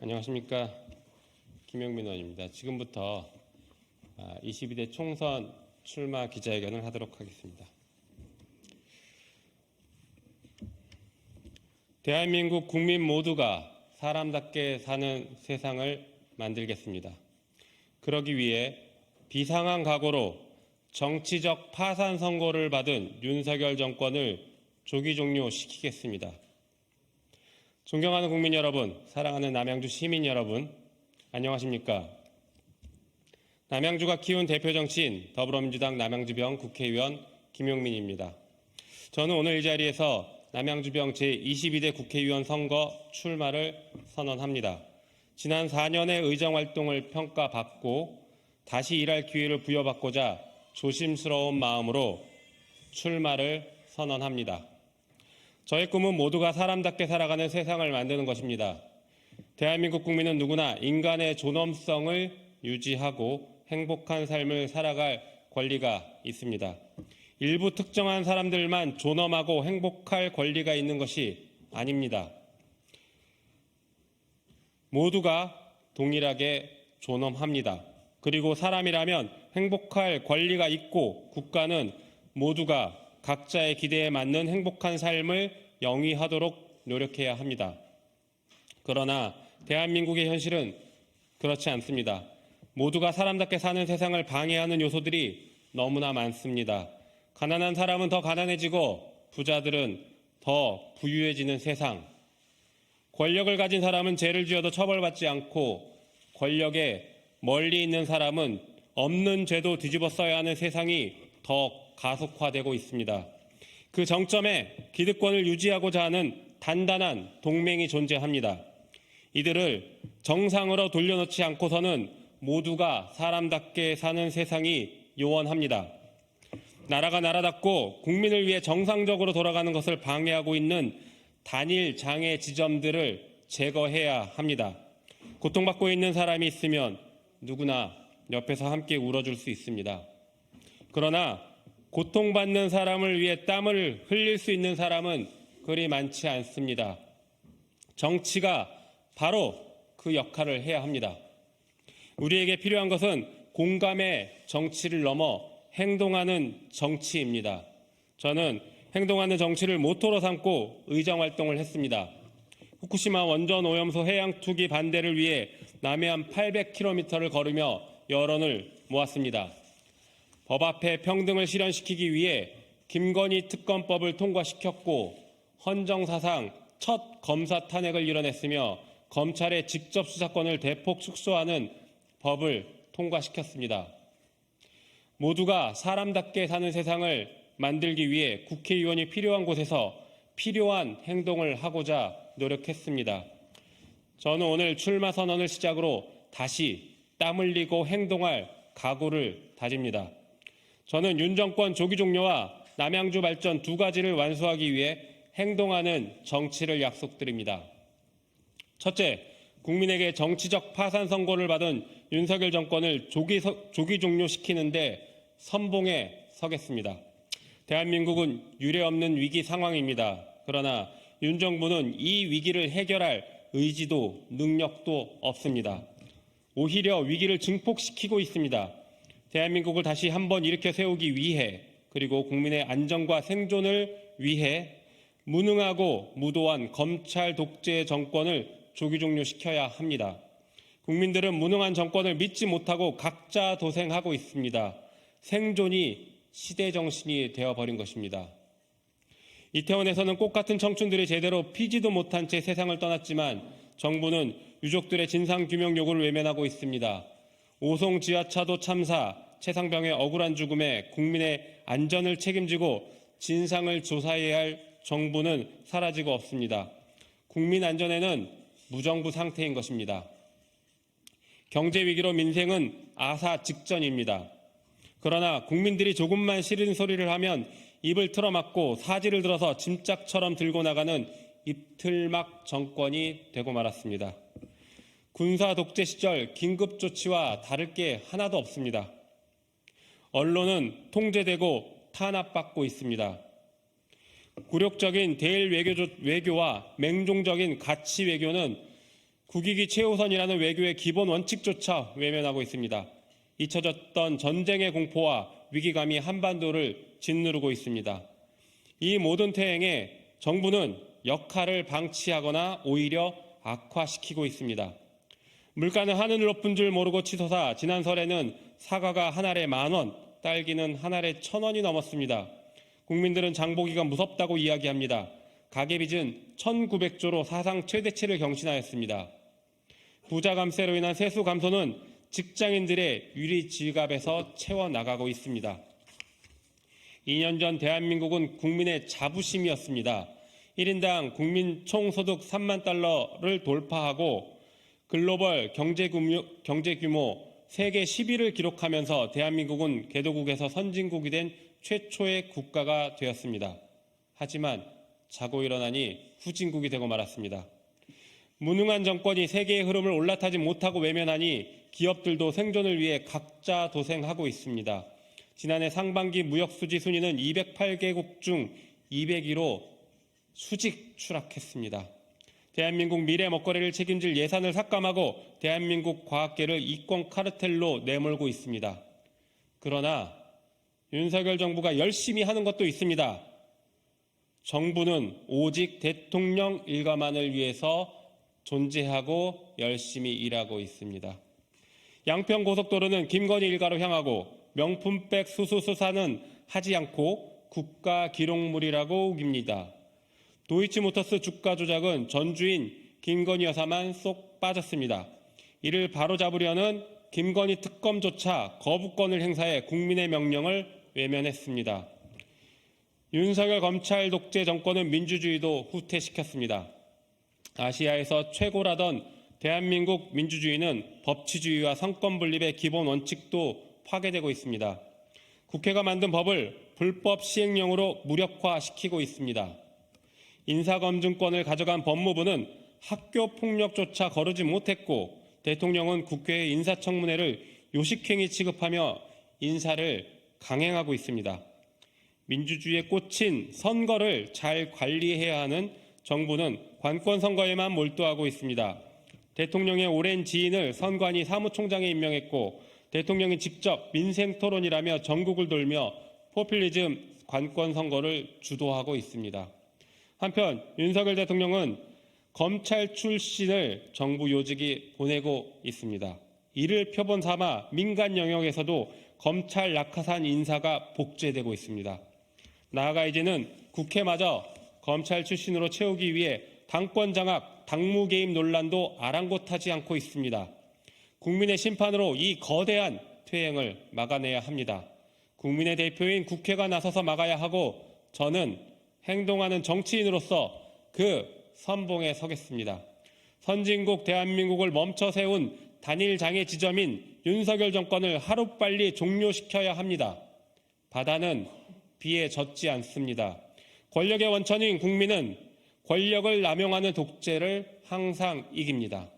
안녕하십니까. 김영민 의원입니다. 지금부터 22대 총선 출마 기자회견을 하도록 하겠습니다. 대한민국 국민 모두가 사람답게 사는 세상을 만들겠습니다. 그러기 위해 비상한 각오로 정치적 파산 선고를 받은 윤석열 정권을 조기 종료시키겠습니다. 존경하는 국민 여러분, 사랑하는 남양주 시민 여러분, 안녕하십니까? 남양주가 키운 대표 정치인 더불어민주당 남양주병 국회의원 김용민입니다. 저는 오늘 이 자리에서 남양주병 제22대 국회의원 선거 출마를 선언합니다. 지난 4년의 의정활동을 평가받고 다시 일할 기회를 부여받고자 조심스러운 마음으로 출마를 선언합니다. 저의 꿈은 모두가 사람답게 살아가는 세상을 만드는 것입니다. 대한민국 국민은 누구나 인간의 존엄성을 유지하고 행복한 삶을 살아갈 권리가 있습니다. 일부 특정한 사람들만 존엄하고 행복할 권리가 있는 것이 아닙니다. 모두가 동일하게 존엄합니다. 그리고 사람이라면 행복할 권리가 있고 국가는 모두가 각자의 기대에 맞는 행복한 삶을 영위하도록 노력해야 합니다. 그러나 대한민국의 현실은 그렇지 않습니다. 모두가 사람답게 사는 세상을 방해하는 요소들이 너무나 많습니다. 가난한 사람은 더 가난해지고 부자들은 더 부유해지는 세상. 권력을 가진 사람은 죄를 지어도 처벌받지 않고 권력에 멀리 있는 사람은 없는 죄도 뒤집어 써야 하는 세상이 더 가속화되고 있습니다. 그 정점에 기득권을 유지하고자 하는 단단한 동맹이 존재합니다. 이들을 정상으로 돌려놓지 않고서는 모두가 사람답게 사는 세상이 요원합니다. 나라가 나라답고 국민을 위해 정상적으로 돌아가는 것을 방해하고 있는 단일 장애 지점들을 제거해야 합니다. 고통받고 있는 사람이 있으면 누구나 옆에서 함께 울어줄 수 있습니다. 그러나 고통받는 사람을 위해 땀을 흘릴 수 있는 사람은 그리 많지 않습니다. 정치가 바로 그 역할을 해야 합니다. 우리에게 필요한 것은 공감의 정치를 넘어 행동하는 정치입니다. 저는 행동하는 정치를 모토로 삼고 의정활동을 했습니다. 후쿠시마 원전 오염수 해양 투기 반대를 위해 남해안 800km를 걸으며 여론을 모았습니다. 법 앞에 평등을 실현시키기 위해 김건희 특검법을 통과시켰고 헌정사상 첫 검사 탄핵을 이뤄냈으며 검찰의 직접 수사권을 대폭 축소하는 법을 통과시켰습니다. 모두가 사람답게 사는 세상을 만들기 위해 국회의원이 필요한 곳에서 필요한 행동을 하고자 노력했습니다. 저는 오늘 출마 선언을 시작으로 다시 땀 흘리고 행동할 각오를 다집니다. 저는 윤 정권 조기 종료와 남양주 발전 두 가지를 완수하기 위해 행동하는 정치를 약속드립니다. 첫째, 국민에게 정치적 파산 선고를 받은 윤석열 정권을 조기 종료시키는데 선봉에 서겠습니다. 대한민국은 유례없는 위기 상황입니다. 그러나 윤 정부는 이 위기를 해결할 의지도 능력도 없습니다. 오히려 위기를 증폭시키고 있습니다. 대한민국을 다시 한번 일으켜 세우기 위해 그리고 국민의 안전과 생존을 위해 무능하고 무도한 검찰 독재 정권을 조기 종료시켜야 합니다. 국민들은 무능한 정권을 믿지 못하고 각자 도생하고 있습니다. 생존이 시대 정신이 되어버린 것입니다. 이태원에서는 꽃 같은 청춘들이 제대로 피지도 못한 채 세상을 떠났지만 정부는 유족들의 진상규명 요구를 외면하고 있습니다. 오송 지하차도 참사, 최상병의 억울한 죽음에 국민의 안전을 책임지고 진상을 조사해야 할 정부는 사라지고 없습니다. 국민 안전에는 무정부 상태인 것입니다. 경제 위기로 민생은 아사 직전입니다. 그러나 국민들이 조금만 싫은 소리를 하면 입을 틀어막고 사지를 들어서 짐짝처럼 들고 나가는 입틀막 정권이 되고 말았습니다. 군사 독재 시절 긴급 조치와 다를 게 하나도 없습니다. 언론은 통제되고 탄압받고 있습니다. 굴욕적인 대일 외교와 맹종적인 가치 외교는 국익이 최우선이라는 외교의 기본 원칙조차 외면하고 있습니다. 잊혀졌던 전쟁의 공포와 위기감이 한반도를 짓누르고 있습니다. 이 모든 태행에 정부는 역할을 방치하거나 오히려 악화시키고 있습니다. 물가는 하늘을 높은 줄 모르고 치솟아 지난 설에는 사과가 한 알에 10,000원, 딸기는 한 알에 1,000원이 넘었습니다. 국민들은 장보기가 무섭다고 이야기합니다. 가계빚은 1,900조로 사상 최대치를 경신하였습니다. 부자 감세로 인한 세수 감소는 직장인들의 유리 지갑에서 채워나가고 있습니다. 2년 전 대한민국은 국민의 자부심이었습니다. 1인당 국민 총소득 3만 달러를 돌파하고 글로벌 경제 규모 세계 10위를 기록하면서 대한민국은 개도국에서 선진국이 된 최초의 국가가 되었습니다. 하지만 자고 일어나니 후진국이 되고 말았습니다. 무능한 정권이 세계의 흐름을 올라타지 못하고 외면하니 기업들도 생존을 위해 각자 도생하고 있습니다. 지난해 상반기 무역수지 순위는 208개국 중 202위로 수직 추락했습니다. 대한민국 미래 먹거리를 책임질 예산을 삭감하고 대한민국 과학계를 이권 카르텔로 내몰고 있습니다. 그러나 윤석열 정부가 열심히 하는 것도 있습니다. 정부는 오직 대통령 일가만을 위해서 존재하고 열심히 일하고 있습니다. 양평고속도로는 김건희 일가로 향하고 명품백 수수수사는 하지 않고 국가 기록물이라고 우깁니다. 도이치모터스 주가 조작은 전주인 김건희 여사만 쏙 빠졌습니다. 이를 바로잡으려는 김건희 특검조차 거부권을 행사해 국민의 명령을 외면했습니다. 윤석열 검찰 독재 정권은 민주주의도 후퇴시켰습니다. 아시아에서 최고라던 대한민국 민주주의는 법치주의와 성권분립의 기본 원칙도 파괴되고 있습니다. 국회가 만든 법을 불법 시행령으로 무력화시키고 있습니다. 인사검증권을 가져간 법무부는 학교 폭력조차 거르지 못했고 대통령은 국회의 인사청문회를 요식행위 취급하며 인사를 강행하고 있습니다. 민주주의에 꽂힌 선거를 잘 관리해야 하는 정부는 관권 선거에만 몰두하고 있습니다. 대통령의 오랜 지인을 선관위 사무총장에 임명했고 대통령이 직접 민생 토론이라며 전국을 돌며 포퓰리즘 관권 선거를 주도하고 있습니다. 한편 윤석열 대통령은 검찰 출신을 정부 요직에 보내고 있습니다. 이를 표본 삼아 민간 영역에서도 검찰 낙하산 인사가 복제되고 있습니다. 나아가 이제는 국회마저 검찰 출신으로 채우기 위해 당권 장악, 당무 개입 논란도 아랑곳하지 않고 있습니다. 국민의 심판으로 이 거대한 퇴행을 막아내야 합니다. 국민의 대표인 국회가 나서서 막아야 하고 저는 행동하는 정치인으로서 그 선봉에 서겠습니다. 선진국 대한민국을 멈춰 세운 단일 장애 지점인 윤석열 정권을 하루빨리 종료시켜야 합니다. 바다는 비에 젖지 않습니다. 권력의 원천인 국민은 권력을 남용하는 독재를 항상 이깁니다.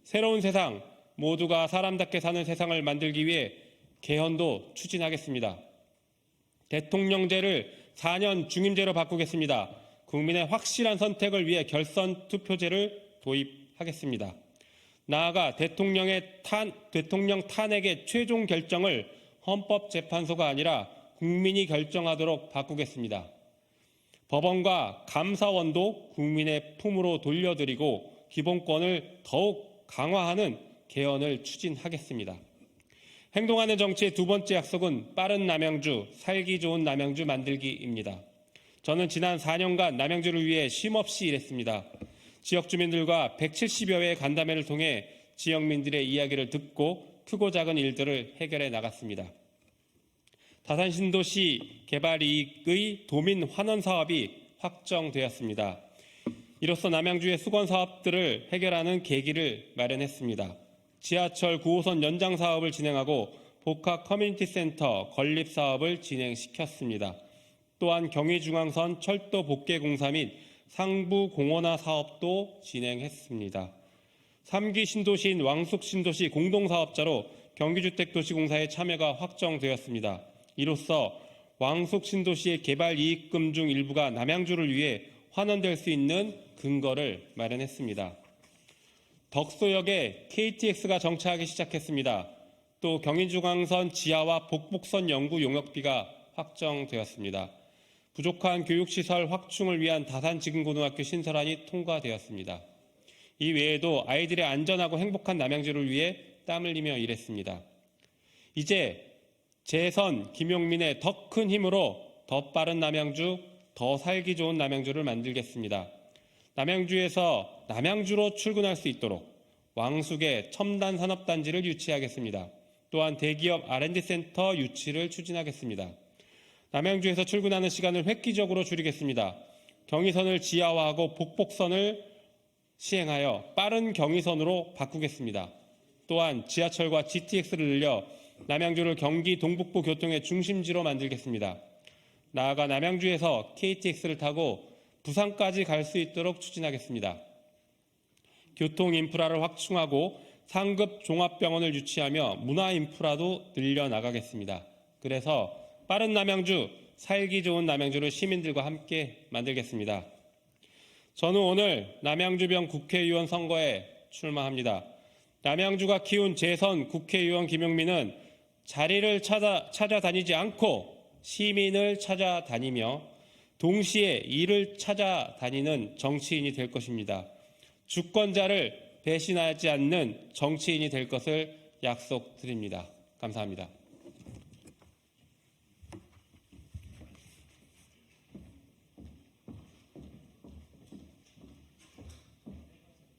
새로운 세상, 모두가 사람답게 사는 세상을 만들기 위해 개헌도 추진하겠습니다. 대통령제를 4년 중임제로 바꾸겠습니다. 국민의 확실한 선택을 위해 결선 투표제를 도입하겠습니다. 나아가 대통령 탄핵의 최종 결정을 헌법재판소가 아니라 국민이 결정하도록 바꾸겠습니다. 법원과 감사원도 국민의 품으로 돌려드리고 기본권을 더욱 강화하는 개헌을 추진하겠습니다. 행동하는 정치의 두 번째 약속은 빠른 남양주, 살기 좋은 남양주 만들기입니다. 저는 지난 4년간 남양주를 위해 쉼없이 일했습니다. 지역 주민들과 170여 회의 간담회를 통해 지역민들의 이야기를 듣고 크고 작은 일들을 해결해 나갔습니다. 다산신도시 개발이익의 도민 환원 사업이 확정되었습니다. 이로써 남양주의 수건 사업들을 해결하는 계기를 마련했습니다. 지하철 9호선 연장 사업을 진행하고 복합 커뮤니티 센터 건립 사업을 진행시켰습니다. 또한 경의중앙선 철도 복개 공사 및 상부 공원화 사업도 진행했습니다. 3기 신도시인 왕숙신도시 공동사업자로 경기주택도시공사의 참여가 확정되었습니다. 이로써 왕숙신도시의 개발 이익금 중 일부가 남양주를 위해 환원될 수 있는 근거를 마련했습니다. 덕소역에 KTX가 정차하기 시작했습니다. 또 경인중앙선 지하와 복북선 연구 용역비가 확정되었습니다. 부족한 교육시설 확충을 위한 다산지금고등학교 신설안이 통과되었습니다. 이 외에도 아이들의 안전하고 행복한 남양주를 위해 땀 흘리며 일했습니다. 이제 재선 김용민의 더 큰 힘으로 더 빠른 남양주, 더 살기 좋은 남양주를 만들겠습니다. 남양주에서 남양주로 출근할 수 있도록 왕숙의 첨단 산업단지를 유치하겠습니다. 또한 대기업 R&D센터 유치를 추진하겠습니다. 남양주에서 출근하는 시간을 획기적으로 줄이겠습니다. 경의선을 지하화하고 북복선을 시행하여 빠른 경의선으로 바꾸겠습니다. 또한 지하철과 GTX를 늘려 남양주를 경기 동북부 교통의 중심지로 만들겠습니다. 나아가 남양주에서 KTX를 타고 부산까지 갈 수 있도록 추진하겠습니다. 교통 인프라를 확충하고 상급 종합병원을 유치하며 문화 인프라도 늘려나가겠습니다. 그래서 빠른 남양주, 살기 좋은 남양주를 시민들과 함께 만들겠습니다. 저는 오늘 남양주병 국회의원 선거에 출마합니다. 남양주가 키운 재선 국회의원 김용민은 자리를 찾아다니지 않고 시민을 찾아다니며 동시에 일을 찾아다니는 정치인이 될 것입니다. 주권자를 배신하지 않는 정치인이 될 것을 약속드립니다. 감사합니다.